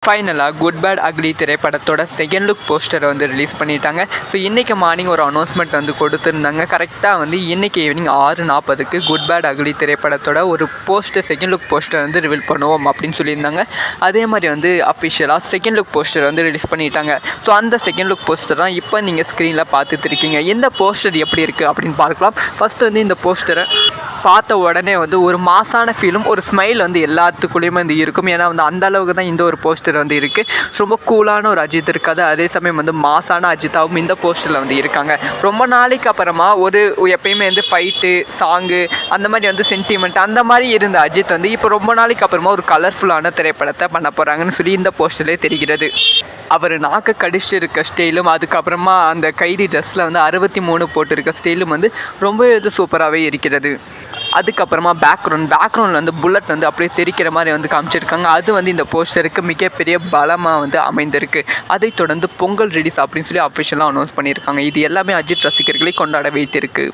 ஃபைனலாக good bad ugly திரைப்படத்தோட second look போஸ்டரை வந்து ரிலீஸ் பண்ணிட்டாங்க. ஸோ இன்றைக்கி மார்னிங் ஒரு அனௌன்ஸ்மெண்ட் வந்து கொடுத்துருந்தாங்க. கரெக்டாக வந்து இன்றைக்கி ஈவினிங் 6:40க்கு குட் பேட் அக்லி திரைப்படத்தோட ஒரு செகண்ட் லுக் போஸ்டர் வந்து ரிவீல் பண்ணுவோம் அப்படின்னு சொல்லியிருந்தாங்க. அதே மாதிரி வந்து அஃபிஷியலாக செகண்ட் லுக் போஸ்டர் வந்து ரிலீஸ் பண்ணிட்டாங்க. ஸோ அந்த செகண்ட் லுக் போஸ்டர் தான் இப்போ நீங்கள் ஸ்க்ரீனில் பார்த்துட்டு இருக்கீங்க. இந்த போஸ்டர் எப்படி இருக்குது அப்படின்னு பார்க்கலாம். ஃபஸ்ட்டு வந்து இந்த போஸ்டரை பார்த்த உடனே வந்து ஒரு மாசான ஃபீலும் ஒரு ஸ்மைல் வந்து எல்லாத்துக்குள்ளேயுமே வந்து இருக்கும். ஏன்னா வந்து அந்த அளவுக்கு தான் இந்த ஒரு போஸ்டர் வந்து இருக்குது. ரொம்ப கூலான ஒரு அஜித் இருக்காது, அதே சமயம் வந்து மாசான அஜித்தாவும் இந்த போஸ்டரில் வந்து இருக்காங்க. ரொம்ப நாளைக்கு அப்புறமா ஒரு எப்பயுமே வந்து ஃபைட்டு சாங்கு அந்த மாதிரி வந்து சென்டிமெண்ட் அந்த மாதிரி இருந்த அஜித் வந்து இப்போ ரொம்ப நாளைக்கு அப்புறமா ஒரு கலர்ஃபுல்லான திரைப்படத்தை பண்ண போகிறாங்கன்னு சொல்லி இந்த போஸ்டர்லேயே தெரிகிறது. அவர் நாக்கை கடிச்சிட்டு இருக்க ஸ்டைலும் அதுக்கப்புறமா அந்த கைதி ட்ரெஸ்ஸில் வந்து 63 போட்டிருக்க ஸ்டைலும் வந்து ரொம்பவே இது சூப்பராகவே இருக்கிறது. அதுக்கப்புறமா பேக்ரவுண்டில் வந்து புல்லட் வந்து அப்படியே தெரிக்கிற மாதிரி வந்து காமிச்சிருக்காங்க. அது வந்து இந்த போஸ்டருக்கு மிகப்பெரிய பலமாக வந்து அமைந்திருக்கு. அதை தொடர்ந்து பொங்கல் ரிலீஸ் அப்படின்னு சொல்லி அஃபிஷியலாக அனௌன்ஸ் பண்ணியிருக்காங்க. இது எல்லாமே அஜித் ரசிகர்களை கொண்டாட வைத்திருக்கு.